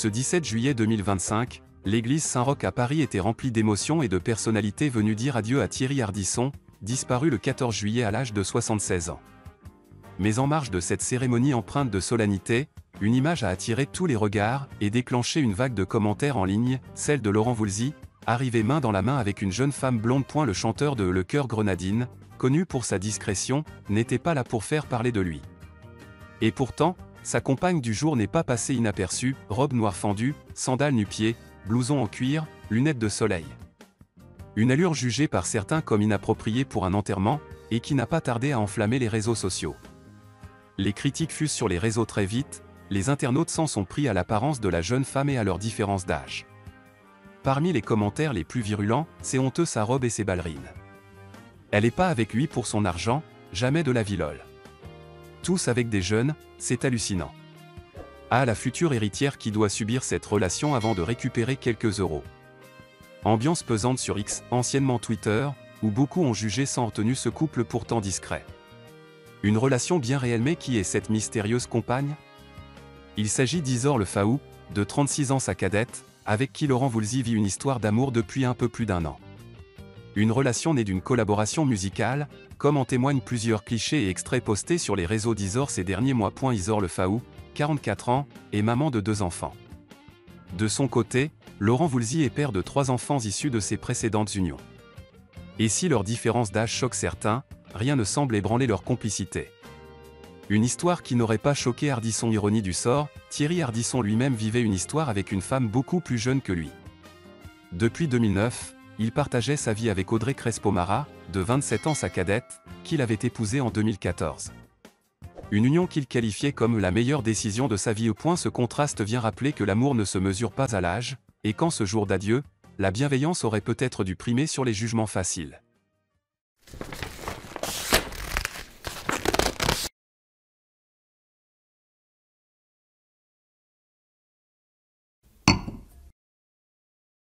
Ce 17 juillet 2025, l'église Saint-Roch à Paris était remplie d'émotions et de personnalités venues dire adieu à Thierry Ardisson, disparu le 14 juillet à l'âge de 76 ans. Mais en marge de cette cérémonie empreinte de solennité, une image a attiré tous les regards et déclenché une vague de commentaires en ligne, celle de Laurent Voulzy, arrivé main dans la main avec une jeune femme blonde. Le chanteur de Le Cœur Grenadine, connu pour sa discrétion, n'était pas là pour faire parler de lui. Et pourtant, sa compagne du jour n'est pas passée inaperçue, robe noire fendue, sandales nu-pieds, blouson en cuir, lunettes de soleil. Une allure jugée par certains comme inappropriée pour un enterrement, et qui n'a pas tardé à enflammer les réseaux sociaux. Les critiques fusent sur les réseaux très vite, les internautes s'en sont pris à l'apparence de la jeune femme et à leur différence d'âge. Parmi les commentaires les plus virulents, c'est honteux sa robe et ses ballerines. Elle n'est pas avec lui pour son argent, jamais de la vie lol. Tous avec des jeunes, c'est hallucinant. Ah, la future héritière qui doit subir cette relation avant de récupérer quelques euros. Ambiance pesante sur X, anciennement Twitter, où beaucoup ont jugé sans retenue ce couple pourtant discret. Une relation bien réelle, mais qui est cette mystérieuse compagne? Il s'agit d'Isor Le Faou, de 36 ans, sa cadette, avec qui Laurent Voulzy vit une histoire d'amour depuis un peu plus d'1 an. Une relation née d'une collaboration musicale, comme en témoignent plusieurs clichés et extraits postés sur les réseaux d'Isor ces derniers mois. Isor Le Faou, 44 ans, est maman de 2 enfants. De son côté, Laurent Voulzy est père de 3 enfants issus de ses précédentes unions. Et si leur différence d'âge choque certains, rien ne semble ébranler leur complicité. Une histoire qui n'aurait pas choqué Ardisson. Ironie du sort, Thierry Ardisson lui-même vivait une histoire avec une femme beaucoup plus jeune que lui. Depuis 2009, il partageait sa vie avec Audrey Crespo-Mara, de 27 ans, sa cadette, qu'il avait épousée en 2014. Une union qu'il qualifiait comme la meilleure décision de sa vie. Ce contraste vient rappeler que l'amour ne se mesure pas à l'âge, et qu'en ce jour d'adieu, la bienveillance aurait peut-être dû primer sur les jugements faciles.